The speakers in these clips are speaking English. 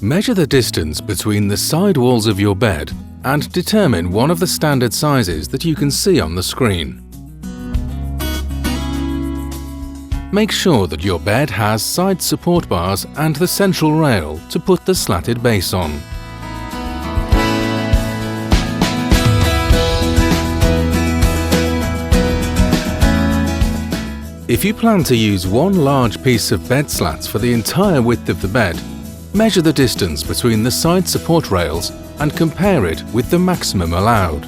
Measure the distance between the side walls of your bed and determine one of the standard sizes that you can see on the screen. Make sure that your bed has side support bars and the central rail to put the slatted base on. If you plan to use one large piece of bed slats for the entire width of the bed, measure the distance between the side support rails and compare it with the maximum allowed.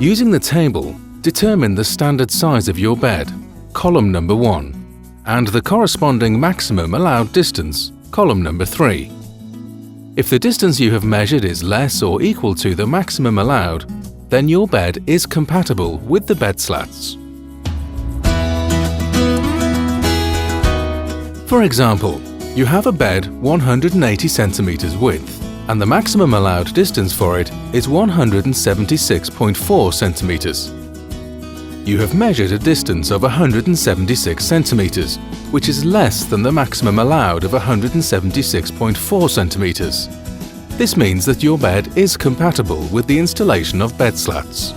Using the table, determine the standard size of your bed, column number 1, and the corresponding maximum allowed distance, column number 3. If the distance you have measured is less or equal to the maximum allowed, then your bed is compatible with the bed slats. For example, you have a bed 180 cm width, and the maximum allowed distance for it is 176.4 cm. You have measured a distance of 176 cm, which is less than the maximum allowed of 176.4 cm. This means that your bed is compatible with the installation of bed slats.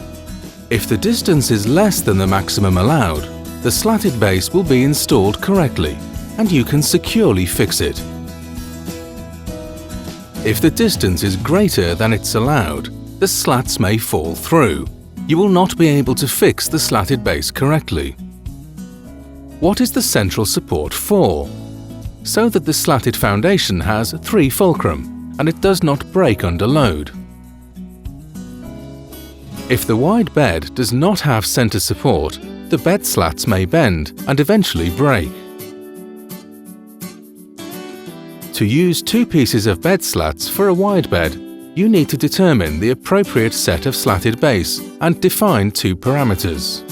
If the distance is less than the maximum allowed, the slatted base will be installed correctly, and you can securely fix it. If the distance is greater than it's allowed, the slats may fall through. You will not be able to fix the slatted base correctly. What is the central support for? So that the slatted foundation has 3 fulcrum and it does not break under load. If the wide bed does not have center support, the bed slats may bend and eventually break. To use 2 pieces of bed slats for a wide bed, you need to determine the appropriate set of slatted base and define 2 parameters.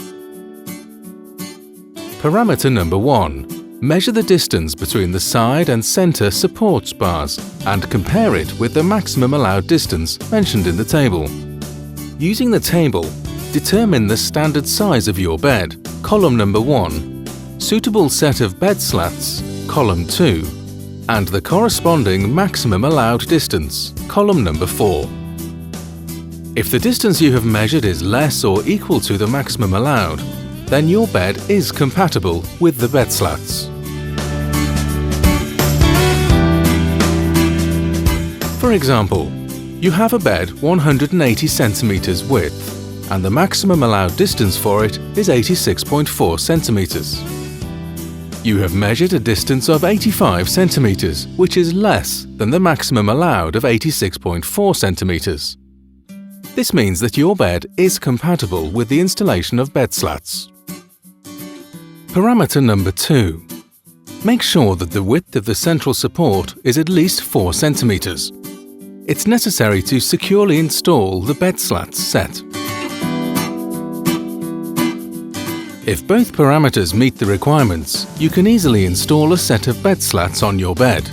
Parameter number 1. Measure the distance between the side and center support bars and compare it with the maximum allowed distance mentioned in the table. Using the table, determine the standard size of your bed, column number 1, suitable set of bed slats, column 2, and the corresponding maximum allowed distance, column number 4. If the distance you have measured is less or equal to the maximum allowed, then your bed is compatible with the bed slats. For example, you have a bed 180 cm width, and the maximum allowed distance for it is 86.4 cm. You have measured a distance of 85 cm, which is less than the maximum allowed of 86.4 cm. This means that your bed is compatible with the installation of bed slats. Parameter number 2. Make sure that the width of the central support is at least 4 cm. It's necessary to securely install the bed slats set. If both parameters meet the requirements, you can easily install a set of bed slats on your bed.